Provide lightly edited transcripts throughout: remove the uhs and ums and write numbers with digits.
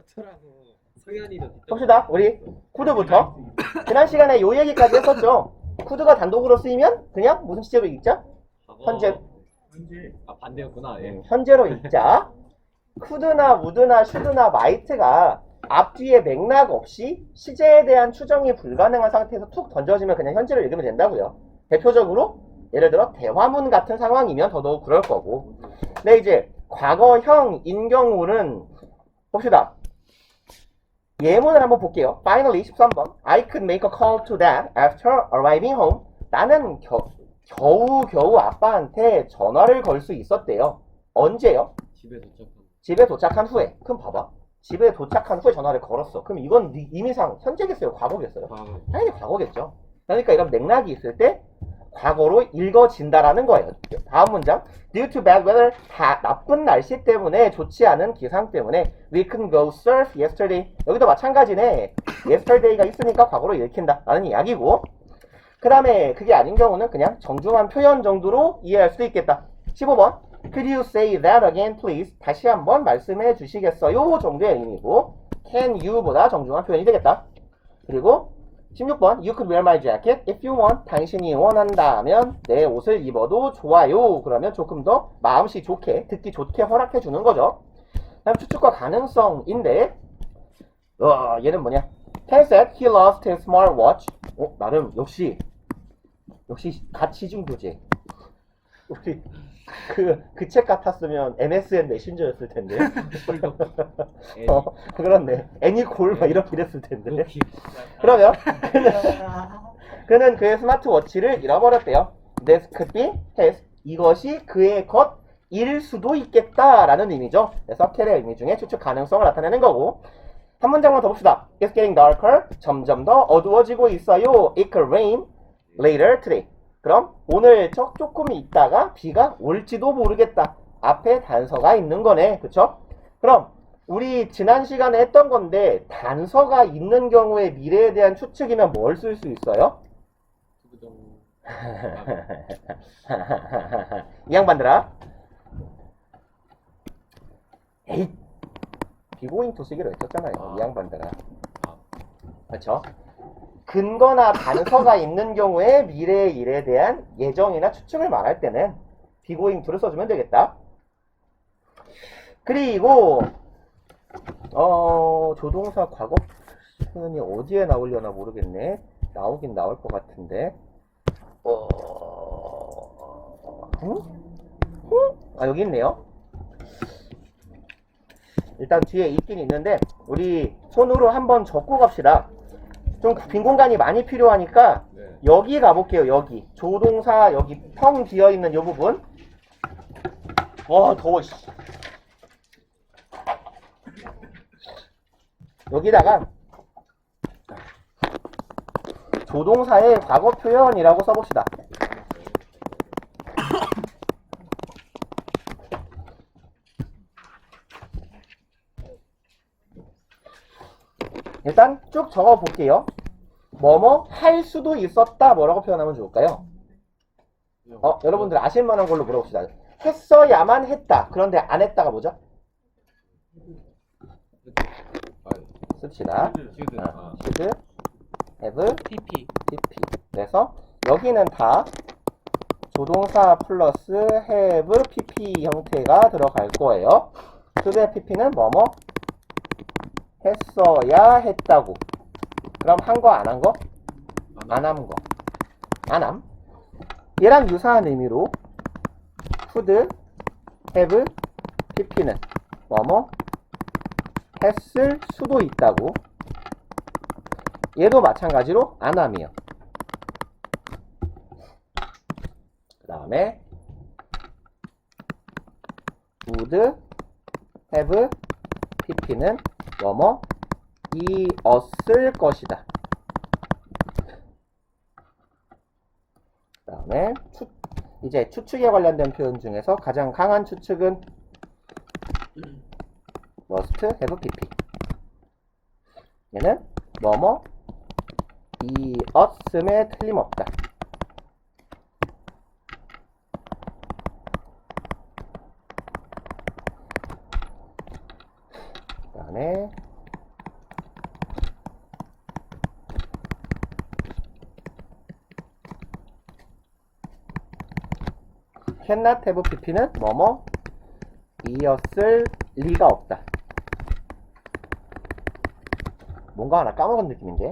어쩌라고. 성현이도 봅시다. 우리 쿠드부터. 지난 시간에 요 얘기까지 했었죠. 쿠드가 단독으로 쓰이면 그냥 무슨 시제로 읽자? 현재. 아 반대였구나. 예. 현재로 읽자. 쿠드나 우드나 슈드나 마이트가 앞뒤에 맥락 없이 시제에 대한 추정이 불가능한 상태에서 툭 던져지면 그냥 현재로 읽으면 된다고요. 대표적으로 예를 들어 대화문 같은 상황이면 더더욱 그럴 거고. 근데 이제 과거형인 경우는 봅시다. 예문을 한번 볼게요. Finally 13번. I could make a call to dad after arriving home. 나는 겨우 아빠한테 전화를 걸 수 있었대요. 언제요? 집에 도착한 후에. 그럼 봐봐. 집에 도착한 후에 전화를 걸었어. 그럼 이건 의미상 현재겠어요? 과거겠어요? 당연히 과거겠죠. 그러니까 이런 맥락이 있을 때 과거로 읽어진다라는 거예요. 다음 문장. Due to bad weather, 나쁜 날씨 때문에, 좋지 않은 기상 때문에 we couldn't go surf yesterday. 여기도 마찬가지네. yesterday가 있으니까 과거로 읽힌다 라는 이야기고, 그 다음에 그게 아닌 경우는 그냥 정중한 표현 정도로 이해할 수 있겠다. 15번. Could you say that again, please? 다시 한번 말씀해 주시겠어요? 정도의 의미고, can you보다 정중한 표현이 되겠다. 그리고 16번. You could wear my jacket if you want. 당신이 원한다면 내 옷을 입어도 좋아요. 그러면 조금 더 마음씨 좋게, 듣기 좋게 허락해 주는 거죠. 다음 추측과 가능성인데, 얘는 뭐냐? Ken said he lost his smartwatch. 나름 역시 가치중 교재. 우리 그 책 같았으면 MSN 메신저였을 텐데. 그렇네. 애니콜 막 이렇게 이랬을 텐데. 그러면 그는 그의 스마트워치를 잃어버렸대요. This could be his. 이것이 그의 것일 수도 있겠다라는 의미죠. 그래서 캔의 의미 중에 추측 가능성을 나타내는 거고. 한 문장만 더 봅시다. It's getting darker. 점점 더 어두워지고 있어요. It could rain later today. 그럼 오늘 조금 있다가 비가 올지도 모르겠다. 앞에 단서가 있는 거네. 그쵸? 그럼 우리 지난 시간에 했던 건데 단서가 있는 경우에 미래에 대한 추측이면 뭘 쓸 수 있어요? 이 양반들아. 에잇. 비고잉2 쓰기로 했었잖아요. 이 양반들아. 그쵸? 근거나 단서가 있는 경우에 미래의 일에 대한 예정이나 추측을 말할 때는 비고잉2를 써주면 되겠다. 그리고 조동사 과거 표현이 어디에 나오려나 모르겠네. 나오긴 나올 것 같은데. 여기 있네요. 일단 뒤에 있긴 있는데 우리 손으로 한번 적고 갑시다. 좀 빈 공간이 많이 필요하니까 여기 가볼게요. 여기 조동사 여기 텅 비어있는 이 부분. 더워. 여기다가 조동사의 과거 표현이라고 써봅시다. 일단 쭉 적어볼게요. 뭐뭐 할 수도 있었다. 뭐라고 표현하면 좋을까요? 여러분들 아실만한 걸로 물어봅시다. 했어야만 했다. 그런데 안 했다가 뭐죠? 씁시다. should, have, PP. 그래서 여기는 다 조동사 플러스 have, pp 형태가 들어갈 거예요. should, pp는 뭐뭐 했어야 했다고. 그럼 한 거 안 한 거? 안 한 거. 안 함. 얘랑 유사한 의미로 could, have, pp는 뭐뭐 했을 수도 있다고. 얘도 마찬가지로 안 함이요. 그 다음에 would, have, pp는 뭐뭐 이었을 것이다. 그 다음에 이제 추측에 관련된 표현 중에서 가장 강한 추측은 must have pp. 얘는 뭐뭐 이었음에 틀림없다. 그 다음에 cannot have pp는 뭐뭐 이었을 리가 없다. 뭔가 하나 까먹은 느낌인데.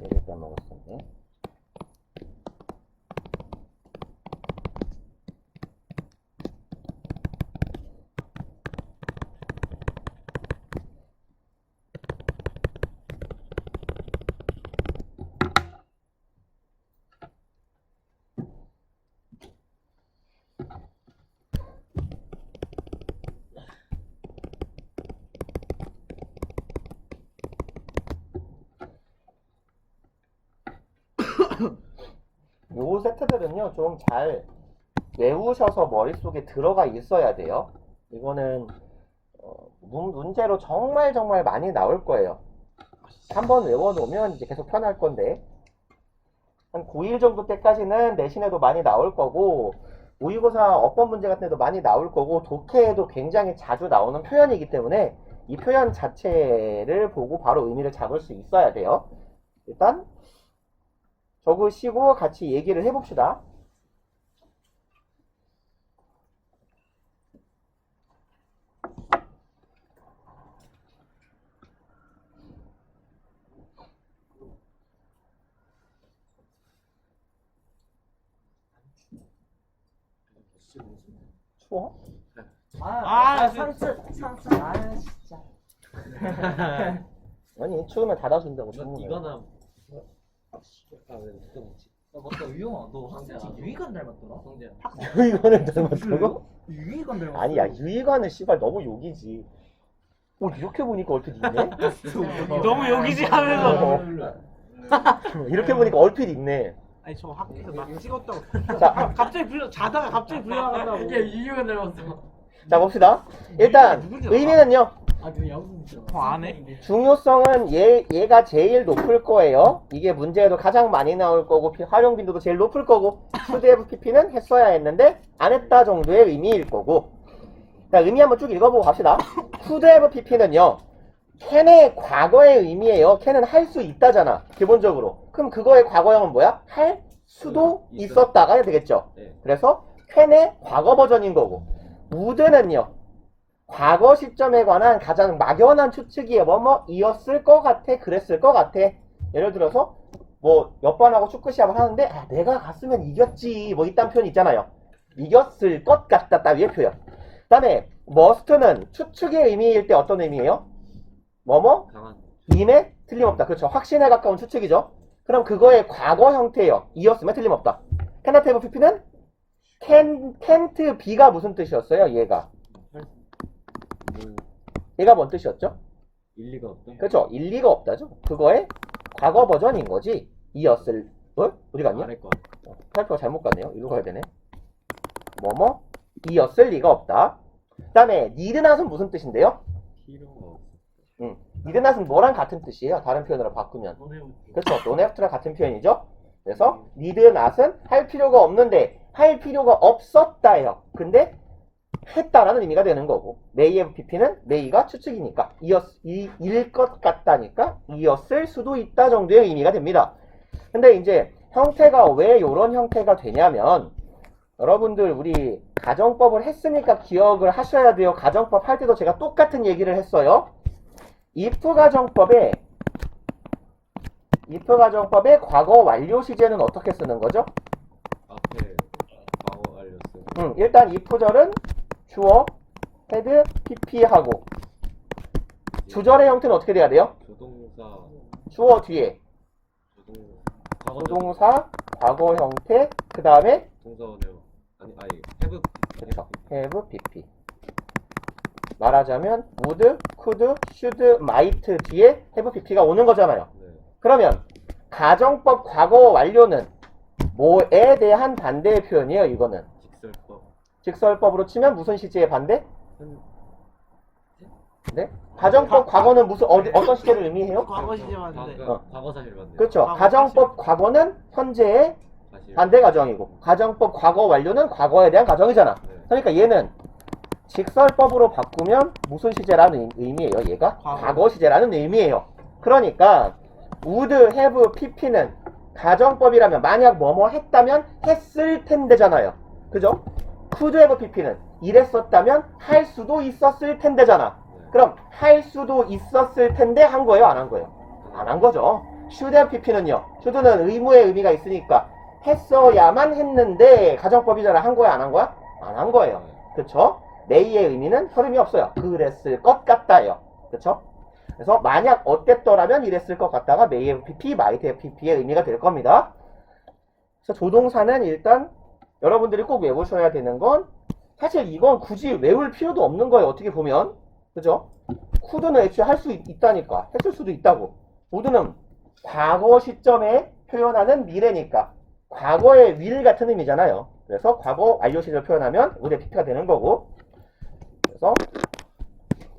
얘를 까먹었었네. 요 세트들은요 좀 잘 외우셔서 머릿속에 들어가 있어야 돼요. 이거는 문제로 정말 많이 나올 거예요. 한번 외워놓으면 이제 계속 편할 건데 한 고1 정도 때까지는 내신에도 많이 나올 거고 모의고사 어법 문제 같은 데도 많이 나올 거고 독해에도 굉장히 자주 나오는 표현이기 때문에 이 표현 자체를 보고 바로 의미를 잡을 수 있어야 돼요. 일단 적으시고 같이 얘기를 해봅시다. 추워? 상습. 진짜. 아니 추우면 닫아준다고 주문을. 이거나 왜 그거 뭐지? 맞다, 유영아, 너 성재야. 진짜 유희관 닮았더라. 성재야. 유희관을 닮았다고? 유희관 닮았어. 아니야 유희관은 씨발 너무 욕이지. 이렇게 보니까 얼핏 있네? 너무 욕이지 하면서. 이렇게 보니까 얼핏 있네. 아니 저 학교에서 막 찍었다고. 자, 갑자기 자다가 갑자기 불려나간다고. 유희관 닮았어. 자 봅시다. 일단 의미는요. 그 야구선이잖아. 안 해? 중요성은 얘가 제일 높을 거예요. 이게 문제에도 가장 많이 나올 거고 활용 빈도도 제일 높을 거고 should have pp는 했어야 했는데 안 했다 정도의 의미일 거고. 자 의미 한번 쭉 읽어보고 갑시다. should have pp는요 can의 과거의 의미예요. can은 할 수 있다잖아 기본적으로. 그럼 그거의 과거형은 뭐야? 할 수도 있었다가 해야 되겠죠. 네. 그래서 can의 과거 버전인 거고 would는요 과거 시점에 관한 가장 막연한 추측이에요. 이었을 것 같아, 그랬을 것 같아. 예를 들어서 뭐 몇 번 하고 축구 시합을 하는데 내가 갔으면 이겼지 뭐 이딴 표현 있잖아요. 이겼을 것 같다 따위의 표현. 그 다음에 must는 추측의 의미일 때 어떤 의미예요? 강한. 임에 틀림없다. 그렇죠. 확신에 가까운 추측이죠. 그럼 그거의 과거 형태예요. 이었으면 틀림없다. cannot have pp는 can't be가 무슨 뜻이었어요? 얘가 뭔 뜻이었죠? 일리가 없다. 그렇죠. 일리가 없다죠. 그거의 과거 버전인 거지. 이었을 어디 갔냐? 아래 거. 살펴가 잘못 갔네요. 이리로 가야 되네. 이었을 리가 없다. 그 다음에 need not은 무슨 뜻인데요? 필요가 없어. need not은 뭐랑 같은 뜻이에요? 다른 표현으로 바꾸면. 그렇죠. don't have랑 같은 표현이죠. 그래서 need not은 할 필요가 없는데 할 필요가 없었다예요. 근데 했다라는 의미가 되는 거고 may have pp는 may가 추측이니까 일 것 같다니까 이었을 수도 있다 정도의 의미가 됩니다. 근데 이제 형태가 왜 이런 형태가 되냐면 여러분들 우리 가정법을 했으니까 기억을 하셔야 돼요. 가정법 할 때도 제가 똑같은 얘기를 했어요. if 가정법의 과거 완료 시제는 어떻게 쓰는 거죠? 앞에 과거 알렸어요. 일단 if절은 주어, had, pp하고 주절의 형태는 어떻게 돼야 돼요? 조동사. 주어 뒤에 조동사, 과거 형태, 그 다음에 동사원에요. 아니 have. 그렇죠. have, pp. 말하자면 would, could, should, might 뒤에 have, pp가 오는 거잖아요. 네. 그러면 가정법 과거 완료는 뭐에 대한 반대의 표현이에요. 이거는 직설법. 직설법으로 치면 무슨 시제의 반대? 현- 네? 가정법 과거는 무슨 어떤 시제를 의미해요? 과거 시제 맞는데. 과거 사실 반대. 그렇죠. 과거 가정법 과거는 현재의 사실. 반대 가정이고 가정법 과거 완료는 과거에 대한 가정이잖아. 네. 그러니까 얘는 직설법으로 바꾸면 무슨 시제라는 의미예요? 얘가 과거 시제라는 의미예요. 그러니까 would, have, pp는 가정법이라면 만약 뭐뭐 했다면 했을 텐데잖아요. 그죠? could have, pp는 이랬었다면 할 수도 있었을 텐데잖아. 네. 그럼 할 수도 있었을 텐데 한 거예요? 안 한 거예요? 안 한 거죠. should have, pp는요. should는 의무의 의미가 있으니까 했어야만 했는데 가정법이잖아. 한 거야? 안 한 거야? 안 한 거예요. 그쵸? may의 의미는 흐름이 없어요. 그랬을 것 같다예요. 그쵸? 그래서 만약 어땠더라면 이랬을 것 같다가 may have pp, might have pp의 의미가 될 겁니다. 그래서 조동사는 일단 여러분들이 꼭 외우셔야 되는 건 사실 이건 굳이 외울 필요도 없는 거예요. 어떻게 보면. 그죠? could는 애초에 할 수 있다니까. 했을 수도 있다고. would는 과거 시점에 표현하는 미래니까 과거의 will 같은 의미잖아요. 그래서 과거 완료 시제를 표현하면 would pp가 되는 거고. 그래서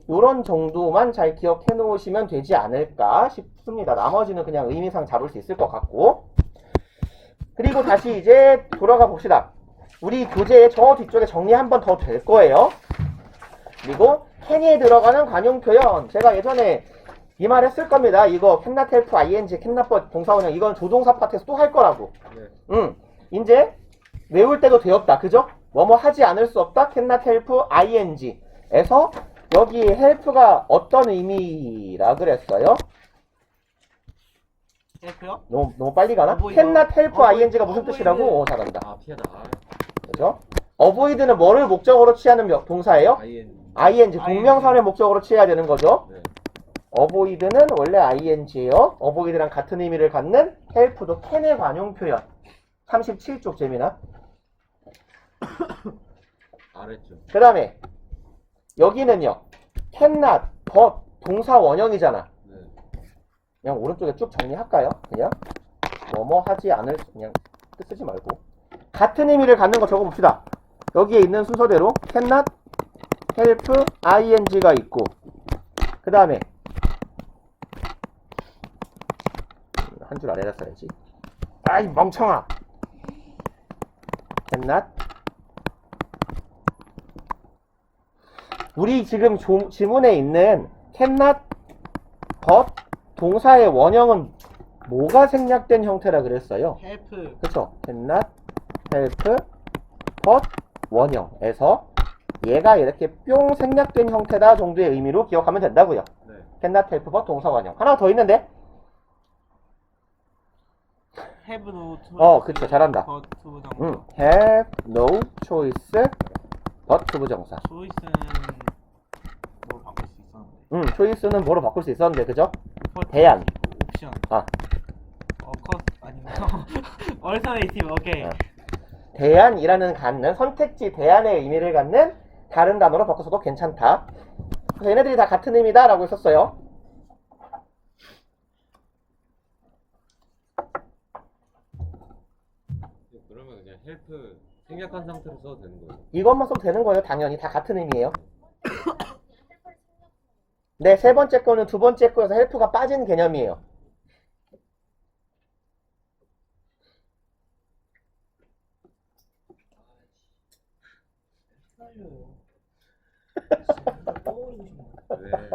요런 정도만 잘 기억해 놓으시면 되지 않을까 싶습니다. 나머지는 그냥 의미상 잡을 수 있을 것 같고. 그리고 다시 이제 돌아가 봅시다. 우리 교재의 저 뒤쪽에 정리 한 번 더 될 거예요. 그리고 can에 들어가는 관용 표현. 제가 예전에 이 말 했을 겁니다. 이거 cannot help ing, cannot but 동사원형. 이건 조동사 파트에서 또 할 거라고. 네. 이제 외울 때도 되었다. 그죠? 뭐뭐 하지 않을 수 없다. cannot help ing 에서 여기 help가 어떤 의미라 그랬어요? F요? 너무 빨리 가나? avoid. cannot help avoid. ing가 무슨 뜻이라고? 오, 잘한다. 아 피하다. 그죠? avoid는 뭐를 목적으로 취하는 동사예요? ing, 동명사를 목적으로 취해야 되는 거죠. 네. avoid는 원래 ing예요. avoid랑 같은 의미를 갖는 help도 can의 관용 표현. 37쪽 재미나? 아래쪽. 그 다음에 여기는요. cannot, but 동사 원형이잖아. 네. 그냥 오른쪽에 쭉 정리할까요? 그냥 뭐뭐 하지 않을 그냥 뜻 쓰지 말고 같은 의미를 갖는 거 적어봅시다. 여기에 있는 순서대로 cannot help ing가 있고 그 다음에 한 줄 아래다 써야지. 아이 멍청아. cannot 우리 지금 지문에 있는 cannot but 동사의 원형은 뭐가 생략된 형태라 그랬어요? help. 그쵸? cannot help but 원형에서 얘가 이렇게 뿅 생략된 형태다 정도의 의미로 기억하면 된다고요. 네. cannot help but 동사 원형. 하나 더 있는데? have no choice. 그쵸. 잘한다. but 부정사. have no choice but 부정사. choice는 뭐 바꿀 수 있었는데. choice는 뭐로 바꿀 수 있었는데, 그죠? but 대안. 옵션. 아. cost 아닌가? alternative. 오케이. 대안이라는 갖는 선택지 대안의 의미를 갖는 다른 단어로 바꿔서도 괜찮다. 그래서 얘네들이 다 같은 의미다 라고 했었어요. 그러면 그냥 헬프 생략한 상태로 써도 되는 거예요. 이것만 써도 되는 거예요. 당연히 다 같은 의미예요. 네, 세 번째 거는 두 번째 거에서 헬프가 빠진 개념이에요. 네.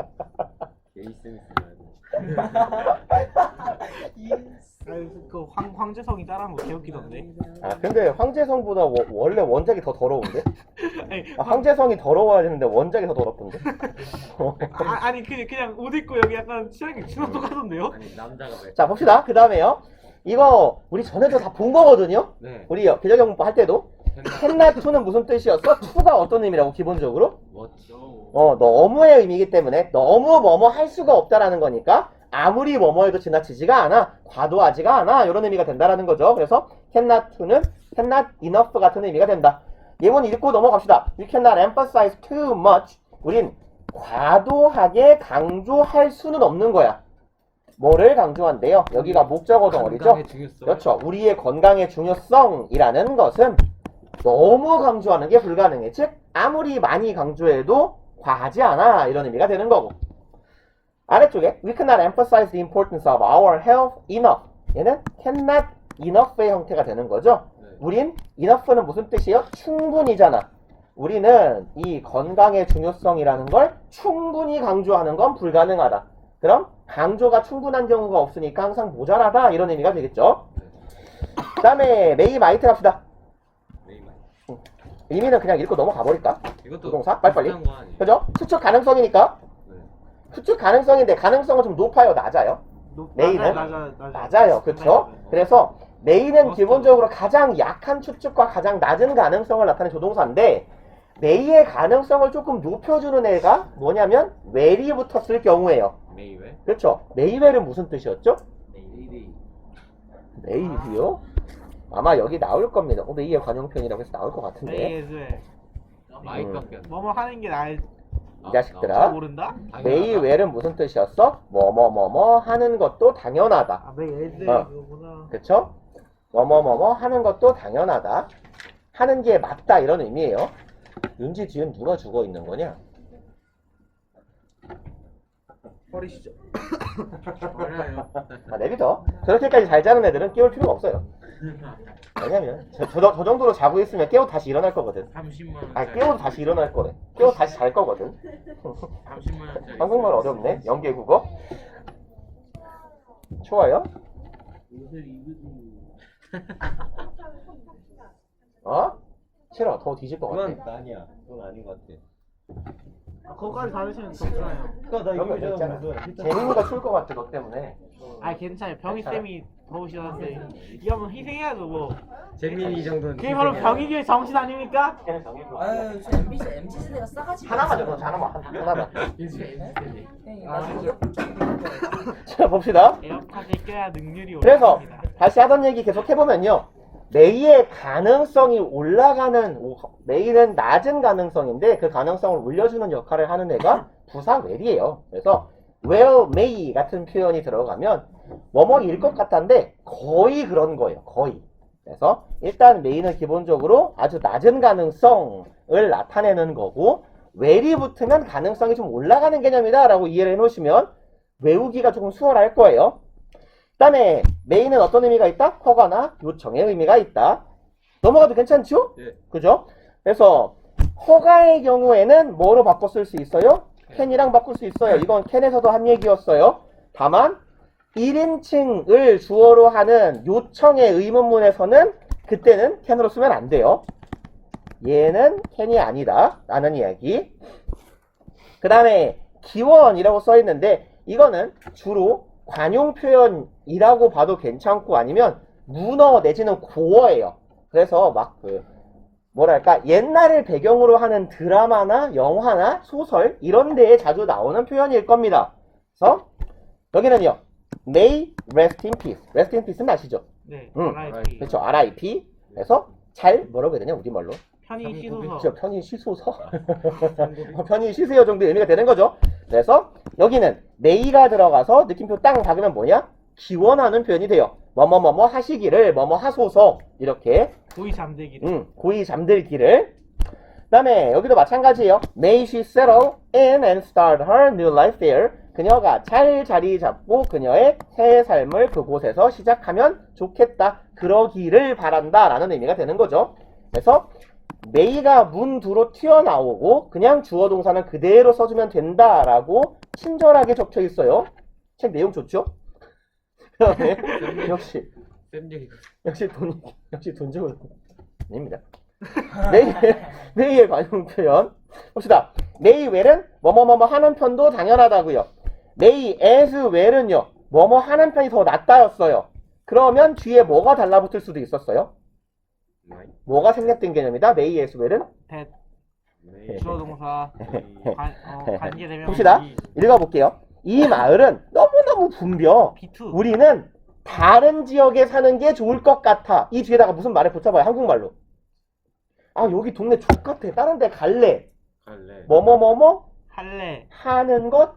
게이스미스는 그 황제성이 따라한 거 개웃기던데. 근데 황제성보다 원래 원작이 더 더러운데? 아니, 황제성이 더러워야 되는데 원작이 더 더럽던데? 아니 그냥 옷 입고 여기 약간 취향이 진짜 똑같던데요? 아니 남자가 왜? 자, 봅시다. 그 다음에요. 이거 우리 전에도 다 본 거거든요? 네. 우리 계절경문법 할 때도. cannot to는 무슨 뜻이었어? to가 어떤 의미라고 기본적으로? 뭐죠? 너무의 의미이기 때문에 너무 뭐뭐 할 수가 없다라는 거니까 아무리 뭐뭐 해도 지나치지가 않아, 과도하지가 않아, 이런 의미가 된다라는 거죠. 그래서 cannot to는 cannot enough 같은 의미가 된다. 예문 읽고 넘어갑시다. You cannot emphasize too much. 우린 과도하게 강조할 수는 없는 거야. 뭐를 강조한대요? 여기가 목적어 덩어리죠? 건강의 중요성. 그렇죠. 우리의 건강의 중요성이라는 것은 너무 강조하는 게 불가능해. 즉 아무리 많이 강조해도 과하지 않아 이런 의미가 되는 거고. 아래쪽에 we cannot emphasize the importance of our health enough. 얘는 cannot enough의 형태가 되는 거죠. 네. 우린 enough는 무슨 뜻이에요? 충분히잖아. 우리는 이 건강의 중요성이라는 걸 충분히 강조하는 건 불가능하다. 그럼 강조가 충분한 경우가 없으니까 항상 모자라다 이런 의미가 되겠죠. 그 다음에 메이 마이트 갑시다. 네이만. 의미는 그냥 읽고 넘어가 버릴까? 이것도 부동사? 빨리빨리. 비슷한 거 아니에요? 그죠? 추측 가능성이니까. 네. 추측 가능성인데 가능성은 좀 높아요? 낮아요? 메이는? 낮아요. 그쵸? 그래서 메이는 기본적으로 가장 약한 추측과 가장 낮은 가능성을 나타내는 조동사인데 메이의 가능성을 조금 높여주는 애가 뭐냐면 where이 붙었을 경우에요. 메이웨. 그렇죠? 메이웰은 무슨 뜻이었죠? 네이데이. 메이요? 아마 여기 나올 겁니다. 메이의 관용편이라고 해서 나올 것 같은데. 메이에 마이크밖에 안 나. 뭐뭐 하는 게 나을 이 자식들아. 모른다? 메이웰은 무슨 뜻이었어? 뭐뭐뭐뭐 하는 것도 당연하다. 아 메이에 그거구나. 그쵸? 뭐뭐뭐뭐 하는 것도 당연하다. 하는 게 맞다 이런 의미예요. 윤지 뒤은 누가 죽어 있는 거냐? 버리시죠. 알아요. 아, 내비둬. 저렇게까지 잘 자는 애들은 깨울 필요가 없어요. 왜냐면 저 정도로 자고 있으면 깨워 다시 일어날 거거든. 30만 원. 아 깨워도 다시 일어날 거래. 깨워 다시 잘 거거든. 30만 원짜리. 한국말 어렵네. 연계 국어. 좋아요. 옷을 입으니. 어? 싫어. 더 뒤질 것 같아. 그건 아니야. 그건 아닌 것 같아. 그거까지 받으시면 좋잖아요. 그러니까 나 그런 거 이거 있잖아. 무슨 재민이가 출 것 같아. 너 때문에. 아 괜찮아요. 병희 쌤이 더우시던데 이거 한번 희생해야죠 뭐. 재민이 정도는. 그게 바로 병희교의 정신 아닙니까? 걔는 정해. 아유, 저 MZ 세대가 싸가지. 하나만 줘. 하나만. 하나만. 나중에 자 봅시다. 에어팟에 껴야 능률이 그래서 올라갑니다. 다시 하던 얘기 계속 해보면요. 메이의 가능성이 올라가는, 메이는 낮은 가능성인데 그 가능성을 올려주는 역할을 하는 애가 부사 well이에요. 그래서 well may 같은 표현이 들어가면 뭐뭐일 것 같은데 거의 그런 거예요. 거의. 그래서 일단 may는 기본적으로 아주 낮은 가능성을 나타내는 거고 well이 붙으면 가능성이 좀 올라가는 개념이다 라고 이해를 해놓으시면 외우기가 조금 수월할 거예요. 그 다음에 메인은 어떤 의미가 있다? 허가나 요청의 의미가 있다. 넘어가도 괜찮죠? 예. 그죠? 그래서 허가의 경우에는 뭐로 바꿔 쓸 수 있어요? 캔이랑 바꿀 수 있어요. 이건 캔에서도 한 얘기였어요. 다만 1인칭을 주어로 하는 요청의 의문문에서는 그때는 캔으로 쓰면 안 돼요. 얘는 캔이 아니다 라는 이야기. 그 다음에 기원이라고 써 있는데 이거는 주로 관용 표현이라고 봐도 괜찮고 아니면 문어 내지는 고어예요. 그래서 막 뭐랄까 옛날을 배경으로 하는 드라마나 영화나 소설 이런 데에 자주 나오는 표현일 겁니다. 그래서 여기는요. May rest in peace. rest in peace는 아시죠? 네. RIP. 그렇죠. RIP. 그래서 잘 뭐라고 해야 되냐 우리말로. 편히 씻어서. 그렇죠. 편히 쉬소서. 편히 쉬세요 정도의 의미가 되는 거죠. 그래서 여기는 may가 들어가서 느낌표 땅 박으면 뭐냐? 기원하는 표현이 돼요. 뭐뭐뭐뭐 하시기를 뭐뭐 하소서 이렇게 고이 잠들기를. 고이 잠들기를. 그 다음에 여기도 마찬가지예요. May she settle in and start her new life there. 그녀가 잘 자리 잡고 그녀의 새 삶을 그곳에서 시작하면 좋겠다. 그러기를 바란다 라는 의미가 되는 거죠. 그래서 May가 문두로 튀어나오고 그냥 주어 동사는 그대로 써주면 된다라고 친절하게 적혀 있어요. 책 내용 좋죠? 그다음에 역시 쌤 얘기. 역시 돈 주고 아닙니다. 메이의 관용 표현 봅시다. 메이 웰은 뭐뭐뭐뭐 하는 편도 당연하다고요. 메이 as well은요 뭐뭐 하는 편이 더 낫다였어요. 그러면 뒤에 뭐가 달라붙을 수도 있었어요. 뭐가 생략된 개념이다. 메이 as well은 that. 메이. 주어 동사. 관계되면. 봅시다. 읽어볼게요. 이 마을은 너무너무 붐벼. B2. 우리는 다른 지역에 사는 게 좋을 것 같아. 이 뒤에다가 무슨 말을 붙여봐요. 한국말로. 아 여기 동네 족같아. 다른 데 갈래. 갈래. 뭐뭐뭐뭐 할래. 하는 것